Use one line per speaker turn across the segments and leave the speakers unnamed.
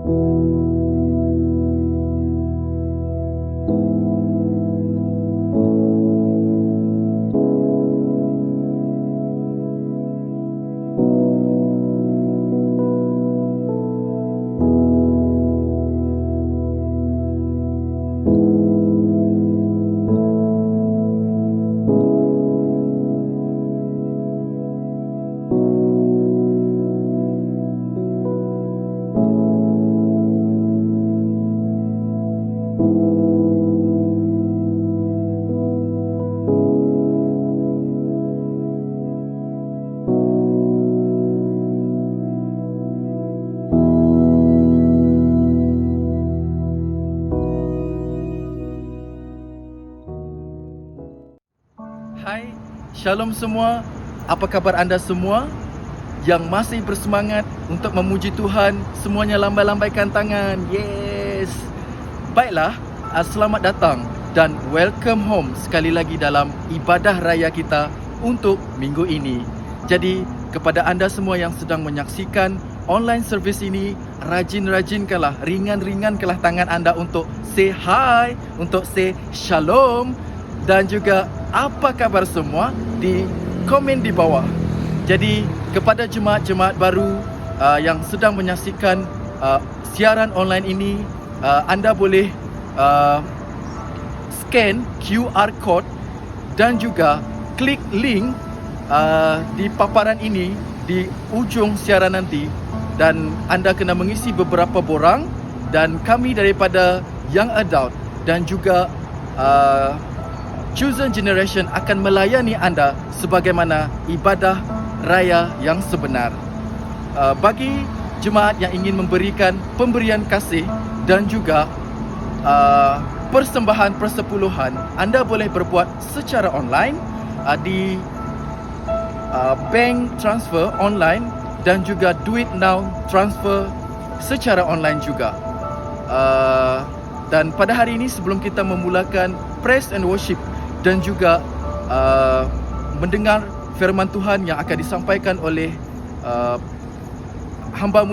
Hai, Shalom semua. Apa kabar anda semua yang masih bersemangat untuk memuji Tuhan? Semuanya lambai-lambaikan tangan. Yes. Baiklah, selamat datang dan welcome home sekali lagi dalam ibadah raya kita untuk minggu ini. Jadi, kepada anda semua yang sedang menyaksikan online service ini, rajin-rajinkanlah, ringan-ringankanlah tangan anda untuk say hi, untuk say shalom, dan juga apa kabar semua di komen di bawah. Jadi kepada jemaat-jemaat baru yang sedang menyaksikan siaran online ini, anda boleh scan QR code dan juga klik link di paparan ini di ujung siaran nanti, dan anda kena mengisi beberapa borang, dan kami daripada Young Adult dan juga Chosen Generation akan melayani anda sebagaimana ibadah raya yang sebenar. Bagi jemaat yang ingin memberikan pemberian kasih dan juga persembahan persepuluhan, anda boleh berbuat secara online di bank transfer online dan juga Duit Now transfer secara online juga. Dan pada hari ini, sebelum kita memulakan praise and worship dan juga mendengar firman Tuhan yang akan disampaikan oleh hamba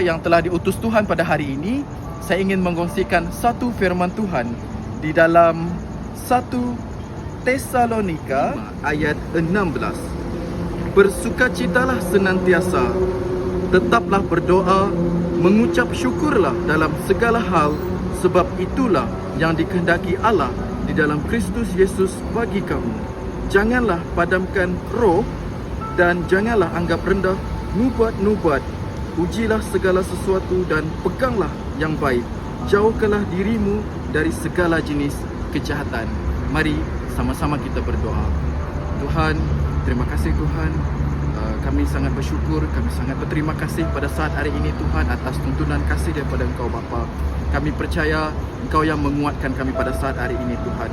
yang telah diutus Tuhan pada hari ini, saya ingin mengkongsikan satu firman Tuhan di dalam 1 Tesalonika ayat 16. Bersukacitalah senantiasa, tetaplah berdoa, mengucap syukurlah dalam segala hal, sebab itulah yang dikehendaki Allah di dalam Kristus Yesus bagi kamu. Janganlah padamkan roh dan janganlah anggap rendah nubuat-nubuat. Ujilah segala sesuatu dan peganglah yang baik. Jauhkanlah dirimu dari segala jenis kejahatan. Mari sama-sama kita berdoa. Tuhan, terima kasih Tuhan. Kami sangat bersyukur, kami sangat berterima kasih pada saat hari ini Tuhan atas tuntunan kasih daripada Engkau Bapa. Kami percaya Engkau yang menguatkan kami pada saat hari ini Tuhan.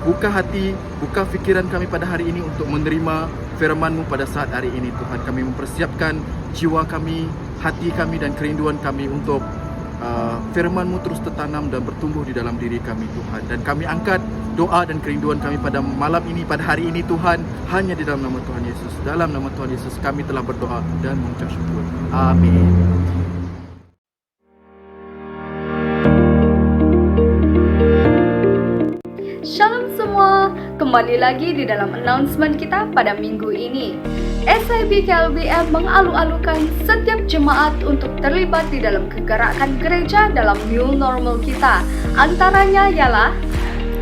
Buka hati, buka fikiran kami pada hari ini untuk menerima firman-Mu pada saat hari ini Tuhan. Kami mempersiapkan jiwa kami, hati kami dan kerinduan kami untuk firman-Mu terus tertanam dan bertumbuh di dalam diri kami Tuhan. Dan kami angkat doa dan kerinduan kami pada malam ini, pada hari ini Tuhan, hanya di dalam nama Tuhan Yesus. Dalam nama Tuhan Yesus kami telah berdoa dan mengucap syukur. Amin.
Shalom semua, kembali lagi di dalam announcement kita pada minggu ini. SIB KLBM mengalu-alukan setiap jemaat untuk terlibat di dalam kegerakan gereja dalam new normal kita. Antaranya ialah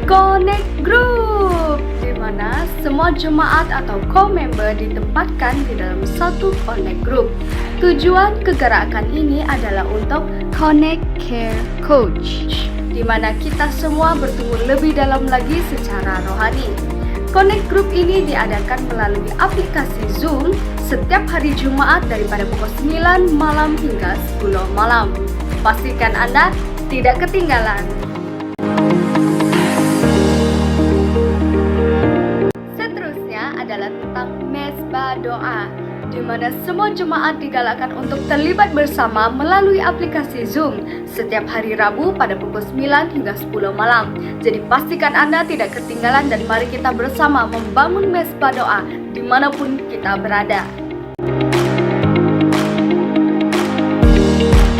Connect Group, di mana semua jemaat atau co-member ditempatkan di dalam satu Connect Group. Tujuan kegerakan ini adalah untuk Connect Care Coach, di mana kita semua bertumbuh lebih dalam lagi secara rohani. Connect Group ini diadakan melalui aplikasi Zoom setiap hari Jumaat daripada pukul 9 malam hingga 10 malam. Pastikan Anda tidak ketinggalan. Seterusnya adalah tentang Mezbah Doa, di mana semua jemaat digalakkan untuk terlibat bersama melalui aplikasi Zoom setiap hari Rabu pada pukul 9 hingga 10 malam. Jadi pastikan Anda tidak ketinggalan dan mari kita bersama membangun Mezbah Doa dimanapun kita berada.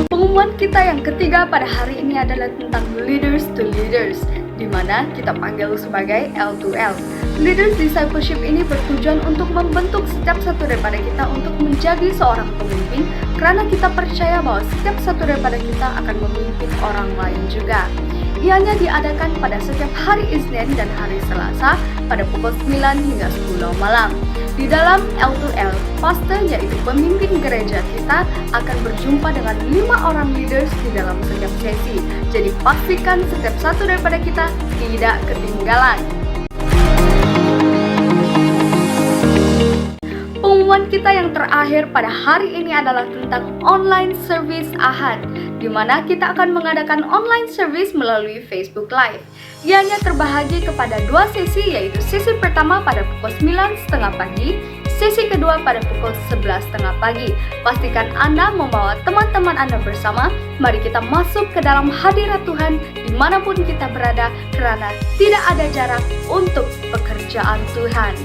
Pengumuman kita yang ketiga pada hari ini adalah tentang leaders to leaders, di mana kita panggil sebagai L2L. Leaders discipleship ini bertujuan untuk membentuk setiap satu daripada kita untuk menjadi seorang pemimpin, karena kita percaya bahwa setiap satu daripada kita akan memimpin orang lain juga. Ianya diadakan pada setiap hari Isnin dan hari Selasa pada pukul 9 hingga 10 malam. Di dalam L2L, pastor yaitu pemimpin gereja kita akan berjumpa dengan 5 orang leaders di dalam setiap sesi. Jadi pastikan setiap satu daripada kita tidak ketinggalan. Pengumuman kita yang terakhir pada hari ini adalah tentang online service Ahad, di mana kita akan mengadakan online service melalui Facebook Live. Ianya terbahagi kepada 2 sesi, yaitu sesi pertama pada pukul 9.30 pagi, sesi kedua pada pukul 11.30 pagi. Pastikan Anda membawa teman-teman Anda bersama. Mari kita masuk ke dalam hadirat Tuhan dimanapun kita berada, karena tidak ada jarak untuk pekerjaan Tuhan.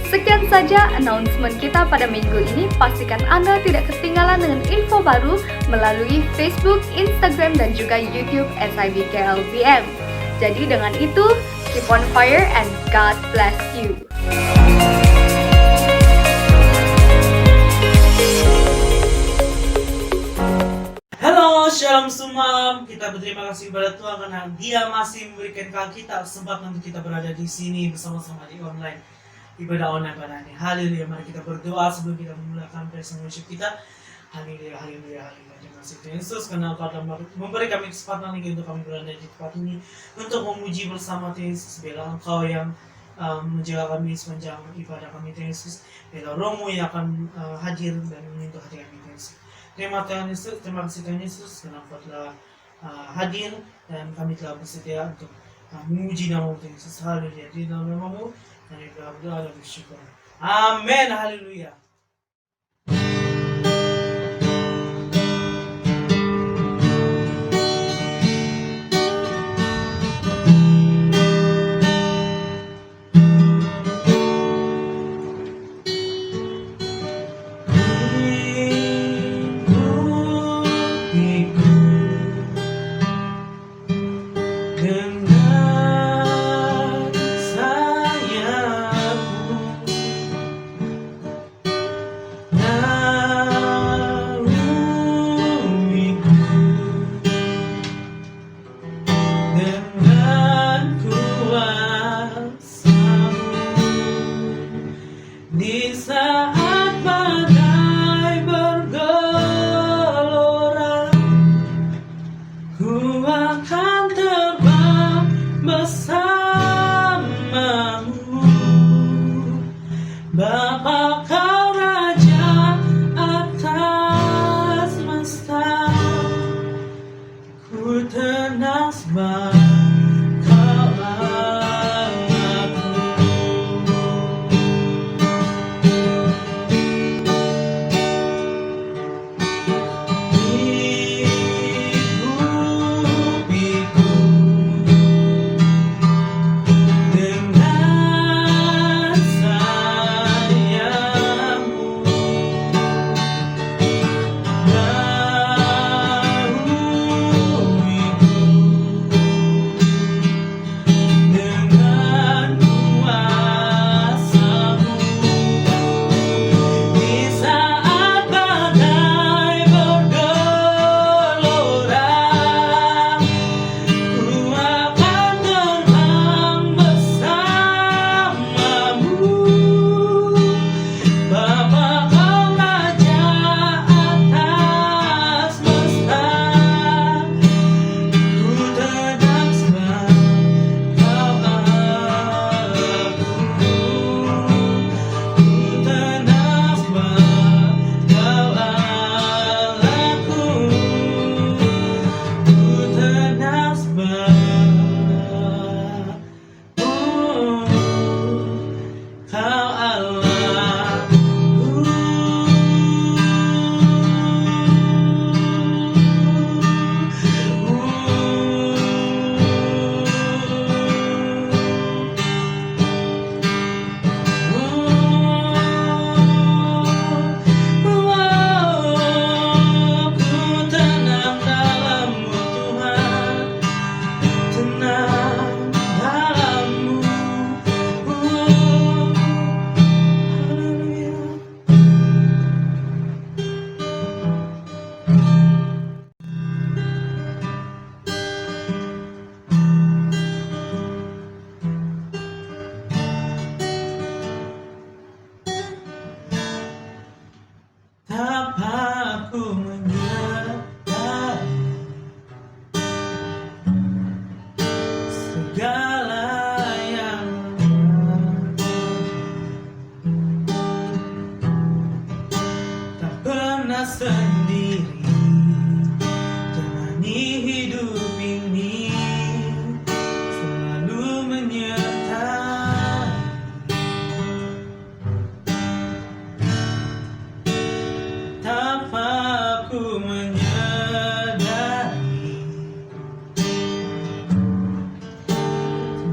Sekian saja announcement kita pada minggu ini. Pastikan Anda tidak ketinggalan dengan info baru melalui Facebook, Instagram, dan juga YouTube SIBKLBM. Jadi dengan itu, keep on fire and God bless you.
Halo, shalom semua. Kita berterima kasih kepada Tuhan karena Dia masih memberikan kita kesempatan untuk kita berada di sini bersama-sama di online. Ibadah online pada hari ini. Haleluya. Mari kita berdoa sebelum kita memulakan praise and worship kita. Haleluya, haleluya, haleluya. Terima kasih Tuhan Yesus karena Engkau telah memberi kami kesempatan lagi untuk kami berada di tempat ini untuk memuji bersama Tuhan Yesus. Biarlah Engkau yang menjaga kami sepanjang ibadah kami Tuhan Yesus. Biarlah Roh-Mu yang akan hadir dan menyentuh hati kami Tuhan Yesus. Terima kasih Tuhan Yesus karena Engkau telah hadir dan kami telah bersedia untuk memuji nama-Mu Tuhan Yesus. Haleluya. Di dalam nama-Mu kami berdoa dan bersyukur. Amin. Haleluya. aku menyadari segala yang tak pernah sendiri jalani hidup ini, selalu menyertai. Tanpa aku menyadari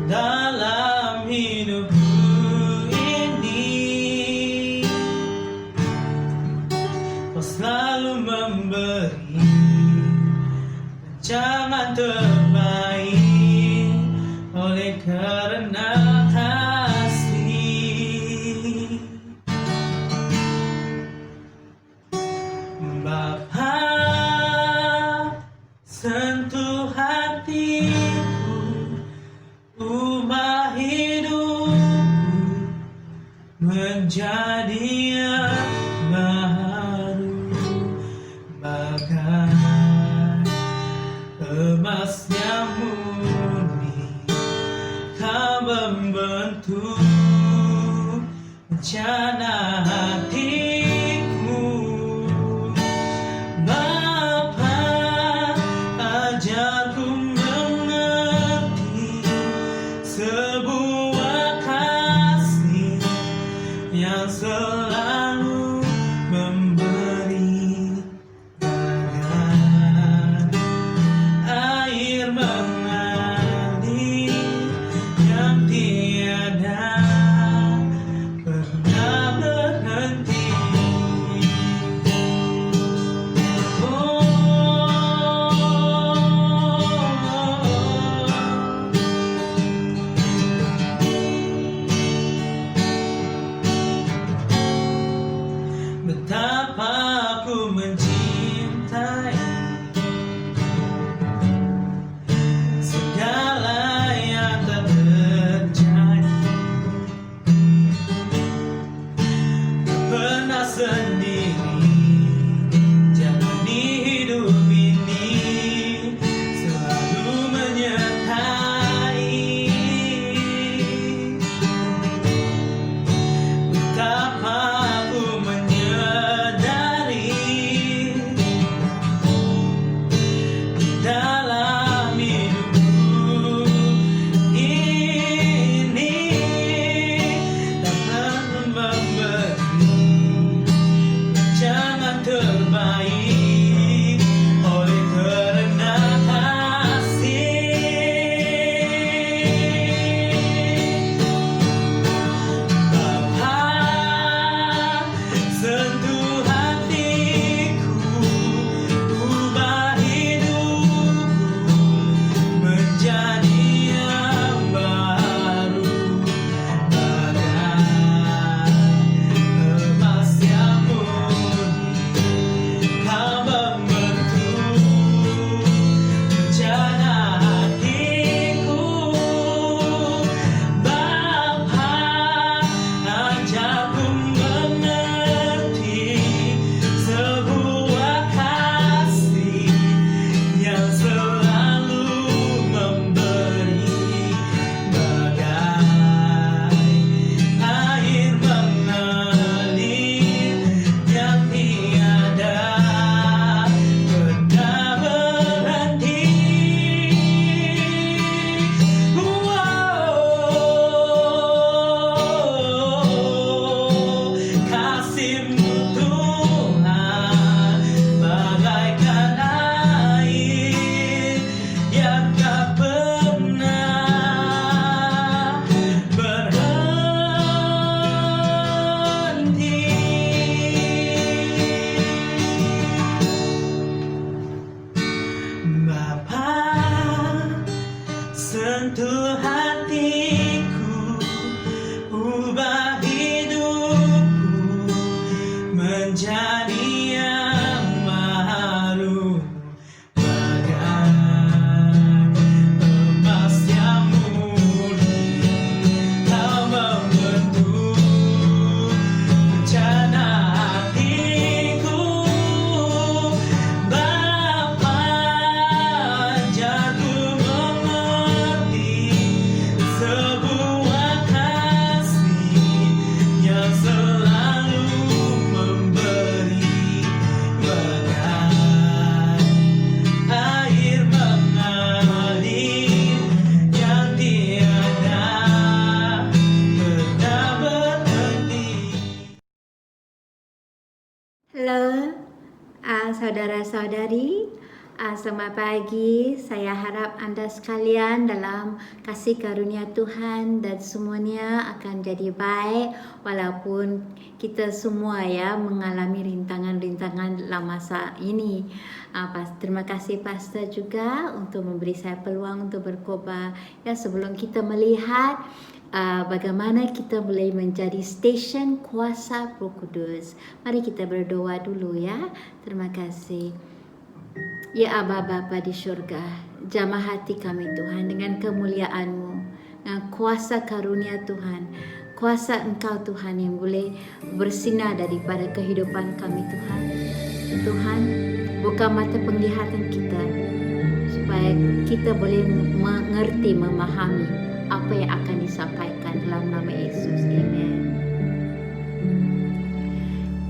dalam hidupku ini, kau selalu memberi rancangan terbaik oleh karena kasih. Bapa, sentuh hatiku, ubah hidupku menjadi yang baru, bagai emas yang murni. Kau membentuk rencana hatiku. Bapa, ajarku mengerti sebuah kasih yang selalu memberi, bagai air mengalir yang tiada pernah berhenti. Betapa aku mencintai segala yang telah terjadi. Tak pernah sendiri jalani hidup ini, selalu menyertai. Betapa aku menyadari dalam hidupku ini, dapat memberi rancangan terbaik oleh karena kasih. Bapa, sentuh hatiku, ubah hidupku menjadi yang baru, bagai emas yang murni. Kau
saudara-saudari, selamat pagi. Saya harap anda sekalian dalam kasih karunia Tuhan dan semuanya akan jadi baik walaupun kita semua mengalami rintangan-rintangan dalam masa ini. Terima kasih Pastor juga untuk memberi saya peluang untuk berkhotbah. Sebelum kita melihat bagaimana kita boleh menjadi stesen kuasa Roh Kudus, mari kita berdoa dulu ya. Terima kasih. Ya Aba Bapa di syurga, jamah hati kami Tuhan dengan kemuliaan-Mu, dengan kuasa karunia Tuhan, kuasa Engkau Tuhan yang boleh bersinar daripada kehidupan kami Tuhan. Tuhan, buka mata penglihatan kita supaya kita boleh mengerti, memahami apa yang akan disampaikan dalam nama Yesus. Amen.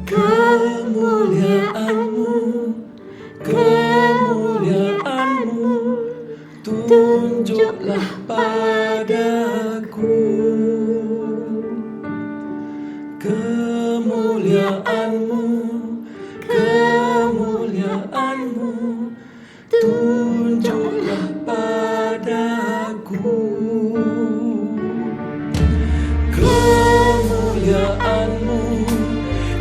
Kemuliaan-Mu, kemuliaan-Mu, tunjuklah padaku. Kemuliaan-Mu, kemuliaan-Mu, tunjuklah padaku. Kemuliaan-Mu,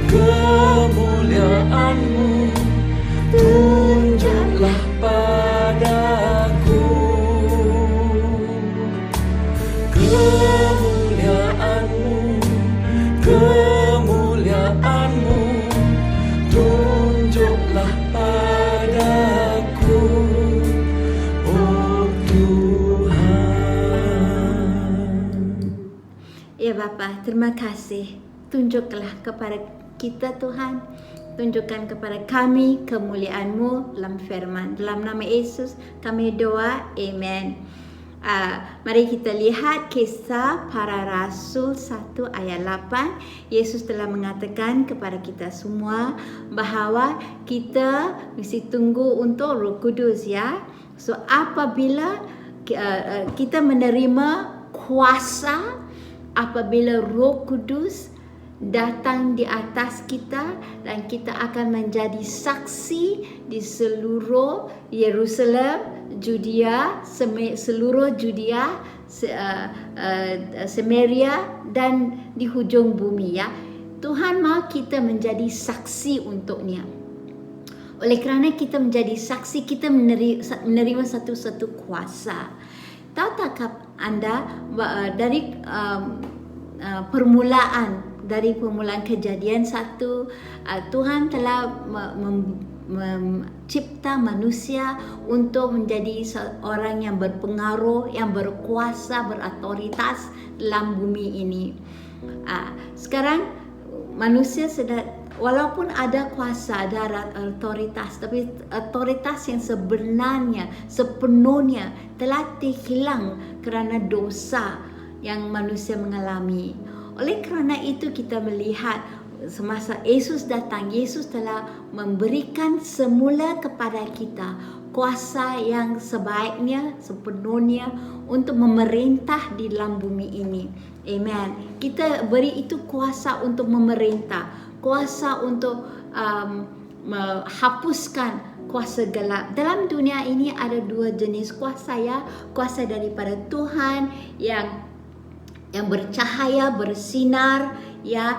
kemuliaan-Mu, tunjuklah padaku. Kemuliaan-Mu, kemuliaan-Mu, tunjuklah padaku, oh Tuhan.
Ya Bapa, terima kasih. Tunjuklah kepada kita Tuhan, tunjukkan kepada kami kemuliaan-Mu dalam firman. Dalam nama Yesus kami doa, amen. Mari kita lihat kisah para rasul 1 ayat 8. Yesus telah mengatakan kepada kita semua bahawa kita mesti tunggu untuk Roh Kudus ya. So apabila kita menerima kuasa, apabila Roh Kudus datang di atas kita dan kita akan menjadi saksi di seluruh Yerusalem, Judea, seluruh Judea, Samaria dan di hujung bumi ya. Tuhan mahu kita menjadi saksi untuknya. Oleh kerana kita menjadi saksi, kita menerima satu-satu kuasa. Tahukah anda dari permulaan kejadian 1, Tuhan telah mencipta manusia untuk menjadi seorang yang berpengaruh, yang berkuasa, berotoritas dalam bumi ini. Sekarang manusia walaupun ada kuasa, ada otoritas, tapi otoritas yang sebenarnya, sepenuhnya telah hilang kerana dosa yang manusia mengalami. Oleh kerana itu kita melihat semasa Yesus datang, Yesus telah memberikan semula kepada kita kuasa yang sebaiknya, sepenuhnya untuk memerintah di dalam bumi ini. Amen. Kita beri itu kuasa untuk memerintah, kuasa untuk menghapuskan kuasa gelap. Dalam dunia ini ada 2 jenis kuasa ya. Kuasa daripada Tuhan yang bercahaya, bersinar ya,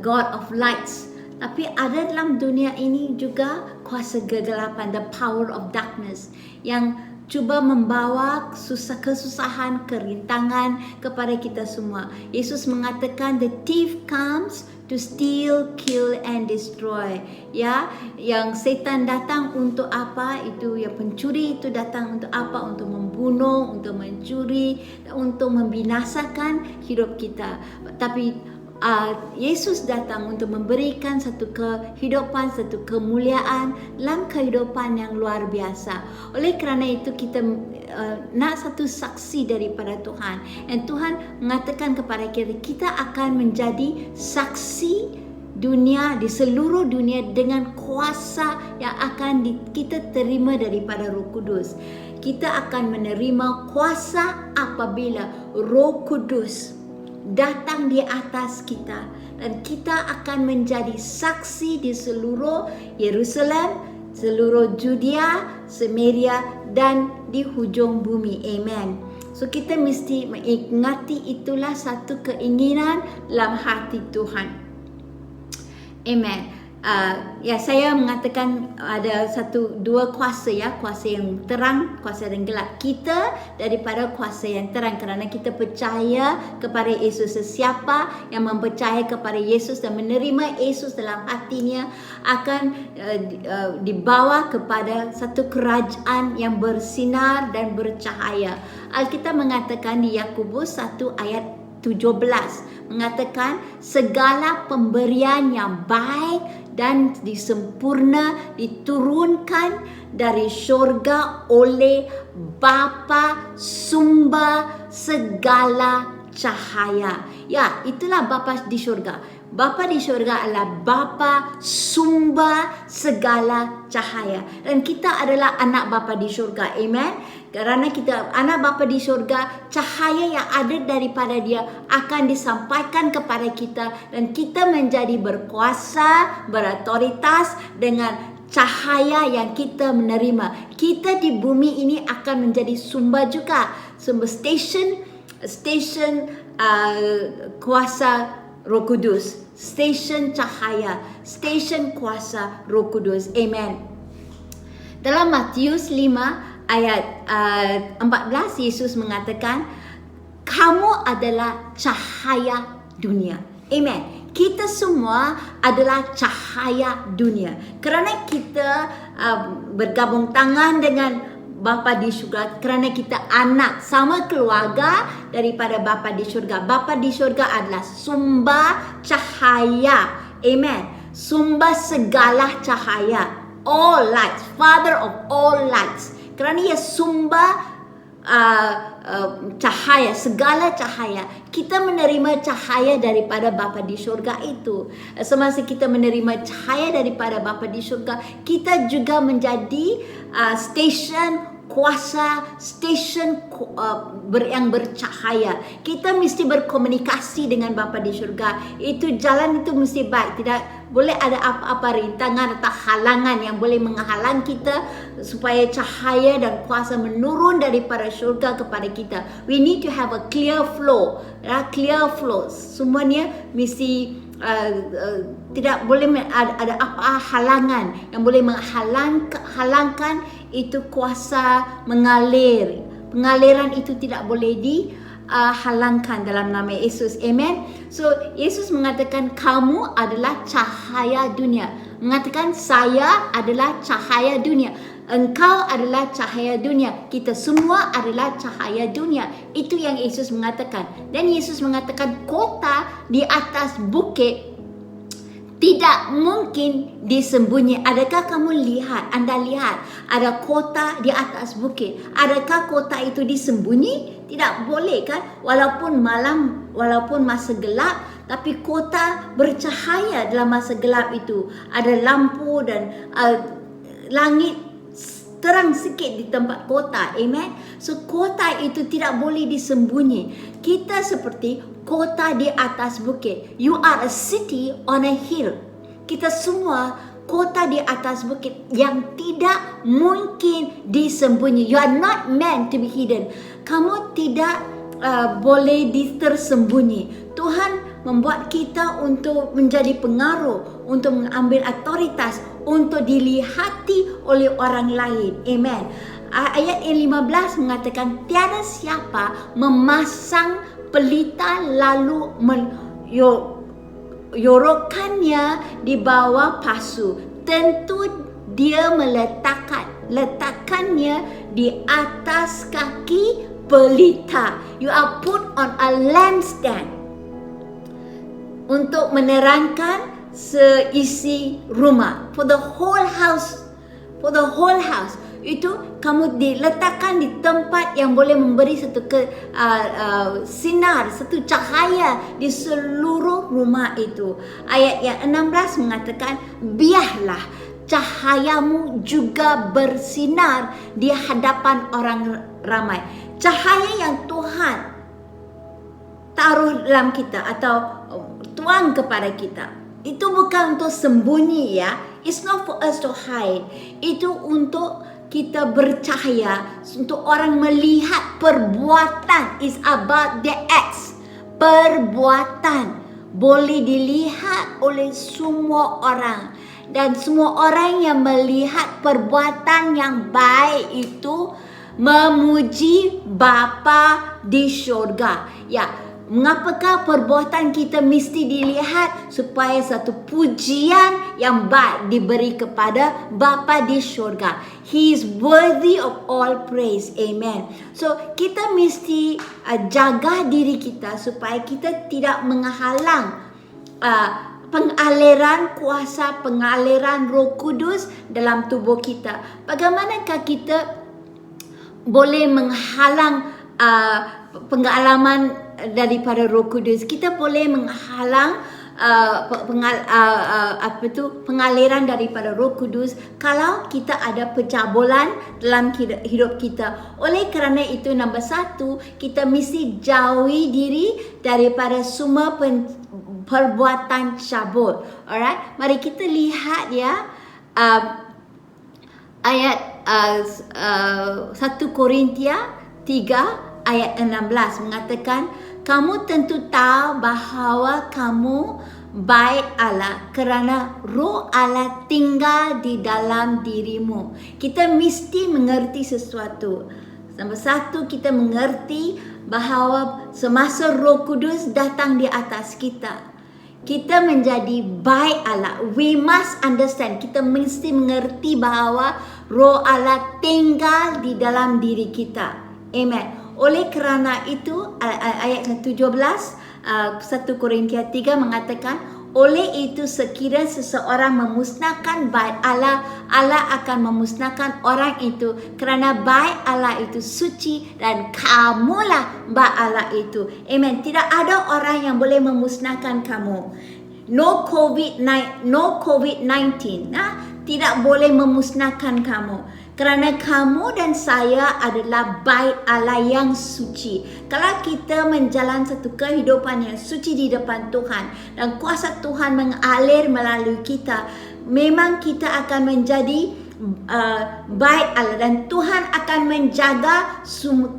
God of lights. Tapi ada dalam dunia ini juga kuasa kegelapan, the power of darkness, yang cuba membawa kesusahan, kerintangan kepada kita semua. Yesus mengatakan the thief comes to steal, kill and destroy. Ya, yang setan datang untuk apa? Itu ya, pencuri itu datang untuk apa? Untuk membunuh, untuk mencuri, untuk membinasakan hidup kita. Tapi Yesus datang untuk memberikan satu kehidupan, satu kemuliaan dalam kehidupan yang luar biasa. Oleh kerana itu kita nak satu saksi daripada Tuhan. Dan Tuhan mengatakan kepada kita, kita akan menjadi saksi dunia, di seluruh dunia dengan kuasa yang akan kita terima daripada Roh Kudus. Kita akan menerima kuasa apabila Roh Kudus datang di atas kita, dan kita akan menjadi saksi di seluruh Yerusalem, seluruh Judea, Samaria dan di hujung bumi. Amen. So kita mesti mengingati itulah satu keinginan dalam hati Tuhan. Amen. Ya, saya mengatakan ada dua kuasa ya, kuasa yang terang, kuasa yang gelap. Kita daripada kuasa yang terang kerana kita percaya kepada Yesus. Sesiapa yang mempercayai kepada Yesus dan menerima Yesus dalam hatinya akan dibawa kepada satu kerajaan yang bersinar dan bercahaya. Alkitab mengatakan di Yakobus 1 ayat 17 mengatakan segala pemberian yang baik dan disempurna diturunkan dari syurga oleh Bapa sumber segala cahaya. Ya, itulah Bapa di syurga. Bapa di syurga adalah Bapa sumber segala cahaya. Dan kita adalah anak Bapa di syurga. Amen. Kerana kita anak Bapa di syurga, cahaya yang ada daripada Dia akan disampaikan kepada kita dan kita menjadi berkuasa, berotoritas dengan cahaya yang kita menerima. Kita di bumi ini akan menjadi sumber juga, sumber stesen kuasa Roh Kudus, stesen cahaya, stesen kuasa Roh Kudus. Amen. Dalam Matius 5 ayat 14, Yesus mengatakan, kamu adalah cahaya dunia. Amen. Kita semua adalah cahaya dunia. Kerana kita bergabung tangan dengan Bapa di syurga, kerana kita anak sama keluarga daripada Bapa di syurga. Bapa di syurga adalah sumber cahaya. Amen. Sumber segala cahaya. All lights. Father of all lights. Kerana Ia sumber cahaya, segala cahaya. Kita menerima cahaya daripada Bapa di syurga itu. Semasa kita menerima cahaya daripada Bapa di syurga, kita juga menjadi stesen kuasa, stesen yang bercahaya. Kita mesti berkomunikasi dengan Bapa di syurga. Itu jalan itu mesti baik. Tidak boleh ada apa-apa rintangan atau halangan yang boleh menghalang kita supaya cahaya dan kuasa menurun daripada syurga kepada kita. We need to have a clear flow. Clear flow. Semuanya mesti tidak boleh ada apa halangan yang boleh menghalangkan itu kuasa mengalir. Pengaliran itu tidak boleh halangkan dalam nama Yesus. Amen. So Yesus mengatakan kamu adalah cahaya dunia. Mengatakan saya adalah cahaya dunia. Engkau adalah cahaya dunia. Kita semua adalah cahaya dunia. Itu yang Yesus mengatakan. Dan Yesus mengatakan kota di atas bukit tidak mungkin disembunyi. Adakah anda lihat ada kota di atas bukit? Adakah kota itu disembunyi? Tidak boleh kan? Walaupun malam, walaupun masa gelap, tapi kota bercahaya dalam masa gelap itu. Ada lampu dan langit terang sikit di tempat kota. Amen. So kota itu tidak boleh disembunyi. Kita seperti kota di atas bukit. You are a city on a hill. Kita semua kota di atas bukit yang tidak mungkin disembunyi. You are not meant to be hidden. Kamu tidak boleh tersembunyi. Tuhan membuat kita untuk menjadi pengaruh, untuk mengambil otoritas, untuk dilihati oleh orang lain. Amen. Ayat yang 15 mengatakan tiada siapa memasang pelita lalu menyorokkannya di bawah pasu. Tentu dia meletakkannya di atas kaki pelita. You are put on a lampstand untuk menerangkan seisi rumah. For the whole house. Itu kamu diletakkan di tempat yang boleh memberi satu sinar, satu cahaya di seluruh rumah itu. Ayat yang 16 mengatakan, biarlah cahayamu juga bersinar di hadapan orang ramai. Cahaya yang Tuhan taruh dalam kita atau tuang kepada kita, itu bukan untuk sembunyi ya. It's not for us to hide. Itu untuk kita bercahaya, untuk orang melihat perbuatan. Is about the acts. Perbuatan boleh dilihat oleh semua orang, dan semua orang yang melihat perbuatan yang baik itu memuji Bapa di syurga. Ya, mengapakah perbuatan kita mesti dilihat? Supaya satu pujian yang baik diberi kepada Bapa di syurga. He is worthy of all praise. Amen. So, kita mesti jaga diri kita supaya kita tidak menghalang pengaliran kuasa, pengaliran Roh Kudus dalam tubuh kita. Bagaimanakah kita boleh menghalang pengalaman daripada Roh Kudus? Kita boleh menghalang pengaliran daripada Roh Kudus kalau kita ada pencabulan dalam hidup kita. Oleh kerana itu, nombor 1, kita mesti jauhi diri daripada semua perbuatan cabul. Alright, mari kita lihat ya ayat 1 Korintia 3 ayat 16 mengatakan, kamu tentu tahu bahawa kamu baik Allah kerana Roh Allah tinggal di dalam dirimu. Kita mesti mengerti sesuatu. Nombor 1, kita mengerti bahawa semasa Roh Kudus datang di atas kita, kita menjadi baik Allah. We must understand. Kita mesti mengerti bahawa Roh Allah tinggal di dalam diri kita. Amen. Oleh kerana itu, ayat 17, 1 Korintia 3 mengatakan, oleh itu sekiranya seseorang memusnahkan baik Allah, Allah akan memusnahkan orang itu, kerana baik Allah itu suci dan kamulah baik Allah itu. Amen. Tidak ada orang yang boleh memusnahkan kamu. No COVID-19, tidak boleh memusnahkan kamu. Kerana kamu dan saya adalah baik Allah yang suci. Kalau kita menjalani satu kehidupan yang suci di depan Tuhan dan kuasa Tuhan mengalir melalui kita, memang kita akan menjadi baik Allah, dan Tuhan akan menjaga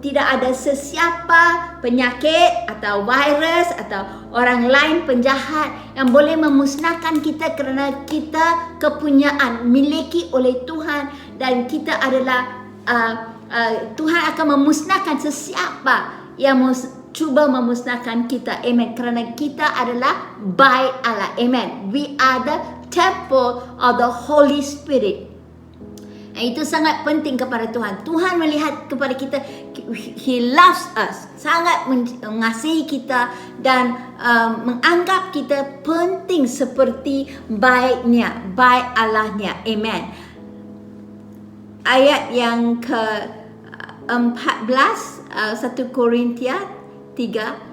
tidak ada sesiapa penyakit atau virus atau orang lain penjahat yang boleh memusnahkan kita, kerana kita kepunyaan miliki oleh Tuhan, dan kita adalah Tuhan akan memusnahkan sesiapa yang cuba memusnahkan kita. Amen. Kerana kita adalah baik Allah. Amen. We are the temple of the Holy Spirit. Itu sangat penting kepada Tuhan. Tuhan melihat kepada kita, He loves us, sangat mengasihi kita dan menganggap kita penting seperti baiknya, baik Allahnya. Amen. Ayat yang ke-14, 1 Korintia 3,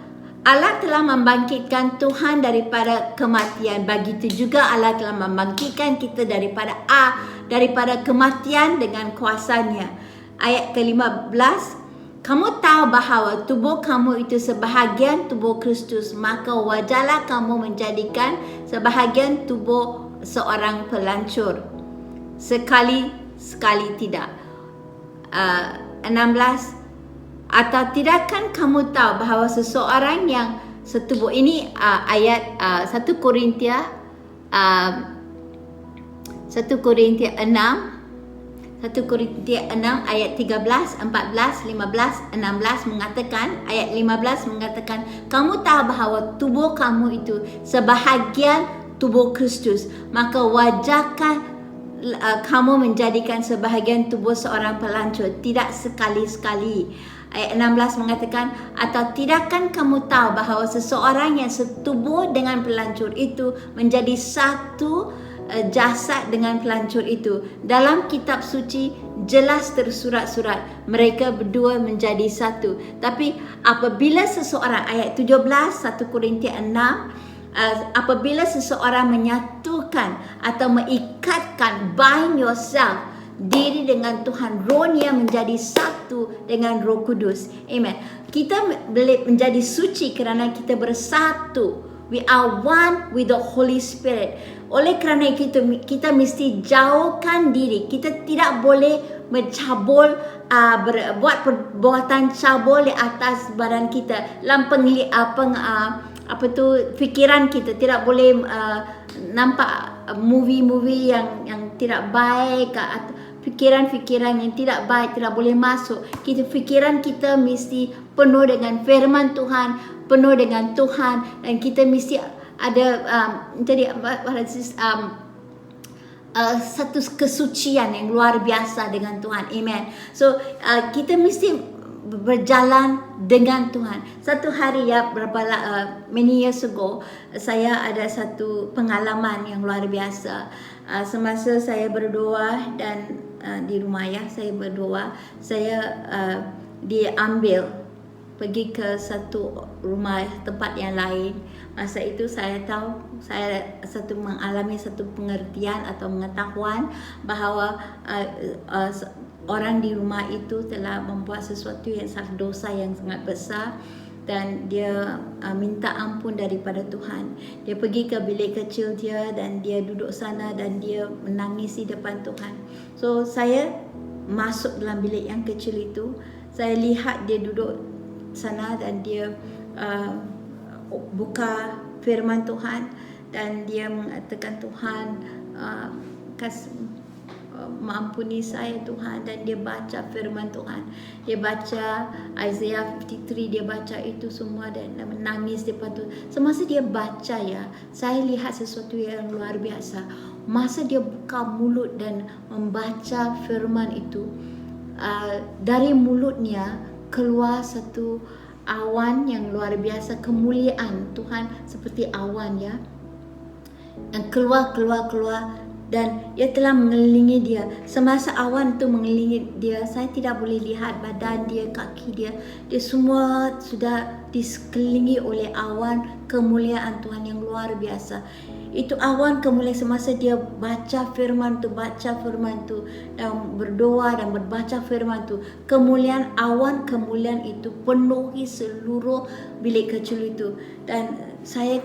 Allah telah membangkitkan Tuhan daripada kematian. Begitu juga Allah telah membangkitkan kita daripada kematian dengan kuasanya. Ayat ke-15, kamu tahu bahawa tubuh kamu itu sebahagian tubuh Kristus, maka wajarlah kamu menjadikan sebahagian tubuh seorang pelancur. Sekali tidak. 16, atau tidakkah kamu tahu bahawa seseorang yang setubuh, ini ayat 1 Korintia 6 ayat 13, 14, 15, 16 mengatakan, ayat 15 mengatakan, kamu tahu bahawa tubuh kamu itu sebahagian tubuh Kristus, maka wajarkah kamu menjadikan sebahagian tubuh seorang pelancur, tidak sekali-sekali. Ayat 16 mengatakan, atau tidakkah kamu tahu bahawa seseorang yang setubuh dengan pelancur itu menjadi satu jasad dengan pelancur itu. Dalam kitab suci jelas tersurat-surat mereka berdua menjadi satu. Tapi apabila seseorang, ayat 17 1 Korintia 6, apabila seseorang menyatukan atau mengikatkan, bind yourself, diri dengan Tuhan, rohnya menjadi satu dengan Roh Kudus. Amen. Kita boleh menjadi suci kerana kita bersatu. We are one with the Holy Spirit. oleh kerana itu kita mesti jauhkan diri. Kita tidak boleh mencabul, buat perbuatan cabul di atas badan kita. Dalam fikiran kita tidak boleh nampak movie-movie yang tidak baik, atau fikiran-fikiran yang tidak baik tidak boleh masuk. Fikiran kita mesti penuh dengan firman Tuhan, penuh dengan Tuhan, dan kita mesti ada satu kesucian yang luar biasa dengan Tuhan. Amen. So kita mesti berjalan dengan Tuhan. Satu hari many years ago, saya ada satu pengalaman yang luar biasa. Semasa saya berdoa dan di rumah saya berdoa, saya diambil pergi ke satu rumah tempat yang lain. Masa itu saya tahu, saya mengalami satu pengertian atau pengetahuan bahawa orang di rumah itu telah membuat sesuatu yang dosa yang sangat besar, dan dia minta ampun daripada Tuhan. Dia pergi ke bilik kecil dia dan dia duduk sana dan dia menangis di depan Tuhan. So saya masuk dalam bilik yang kecil itu, saya lihat dia duduk sana dan dia buka firman Tuhan dan dia mengatakan, Tuhan mengampuni saya Tuhan, dan dia baca firman Tuhan. Dia baca Isaiah 53, dia baca itu semua dan menangis depan tu. Semasa dia baca saya lihat sesuatu yang luar biasa. Masa dia buka mulut dan membaca firman itu, dari mulutnya keluar satu awan yang luar biasa, kemuliaan Tuhan seperti awan yang keluar dan ia telah mengelilingi dia. Semasa awan itu mengelilingi dia, saya tidak boleh lihat badan dia, kaki dia. Dia semua sudah dikelilingi oleh awan kemuliaan Tuhan yang luar biasa. Itu awan kemuliaan. Semasa dia baca firman tu dan berdoa dan berbaca firman tu, awan kemuliaan itu penuhi seluruh bilik kecil itu, dan saya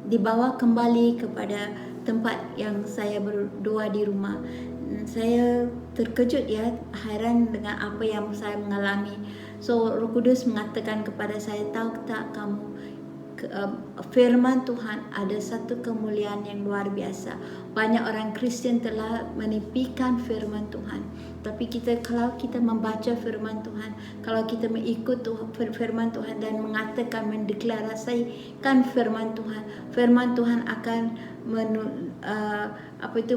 dibawa kembali kepada tempat yang saya berdoa di rumah. Saya terkejut heran dengan apa yang saya mengalami. So Roh Kudus mengatakan kepada saya, tahu tak kamu, firman Tuhan ada satu kemuliaan yang luar biasa. Banyak orang Kristian telah menepikan firman Tuhan. Tapi kalau kita membaca firman Tuhan, kalau kita mengikut firman Tuhan dan mengatakan, mendeklarasikan firman Tuhan akan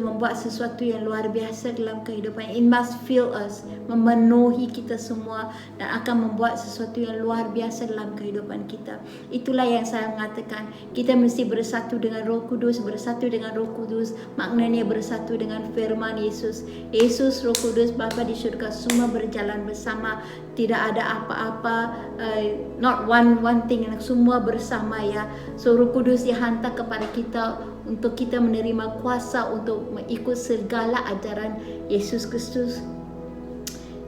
membuat sesuatu yang luar biasa dalam kehidupan. It must fill us, memenuhi kita semua, dan akan membuat sesuatu yang luar biasa dalam kehidupan kita. Itulah yang saya mengatakan, kita mesti bersatu dengan Roh Kudus. Bersatu dengan Roh Kudus maknanya bersatu dengan firman Yesus. Yesus, Roh Kudus, Bapa di syurga, semua berjalan bersama. Tidak ada apa-apa, not one thing, semua bersama So Roh Kudus dihantar kepada kita untuk kita menerima kuasa untuk mengikut segala ajaran Yesus Kristus.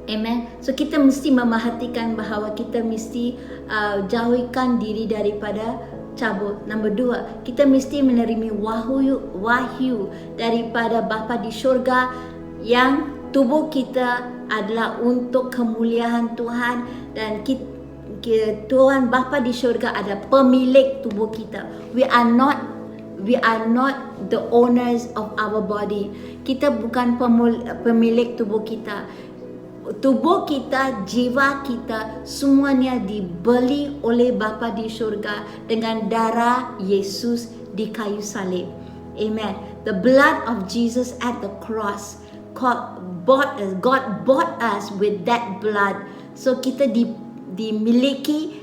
Amen. So kita mesti memerhatikan bahawa kita mesti jauhkan diri daripada cabut. Nombor 2, kita mesti menerima wahyu daripada Bapa di syurga, yang tubuh kita adalah untuk kemuliaan Tuhan, dan Tuhan Bapa di syurga ada pemilik tubuh kita. We are not the owners of our body. Kita bukan pemilik tubuh kita. Tubuh kita, jiwa kita, semuanya dibeli oleh Bapa di syurga dengan darah Yesus di kayu salib. Amen. The blood of Jesus at the cross, God bought us with that blood. So kita dimiliki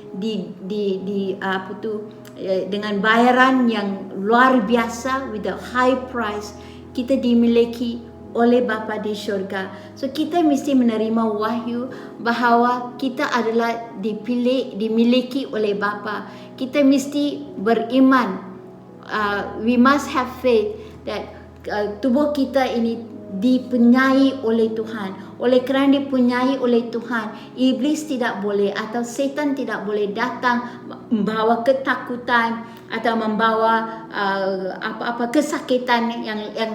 dengan bayaran yang luar biasa, with a high price. Kita dimiliki oleh Bapa di syurga. So kita mesti menerima wahyu bahawa kita adalah dimiliki oleh Bapa. Kita mesti beriman. We must have faith that tubuh kita ini dipunyai oleh Tuhan. Oleh kerana dipunyai oleh Tuhan, iblis tidak boleh atau setan tidak boleh datang membawa ketakutan atau membawa apa-apa kesakitan yang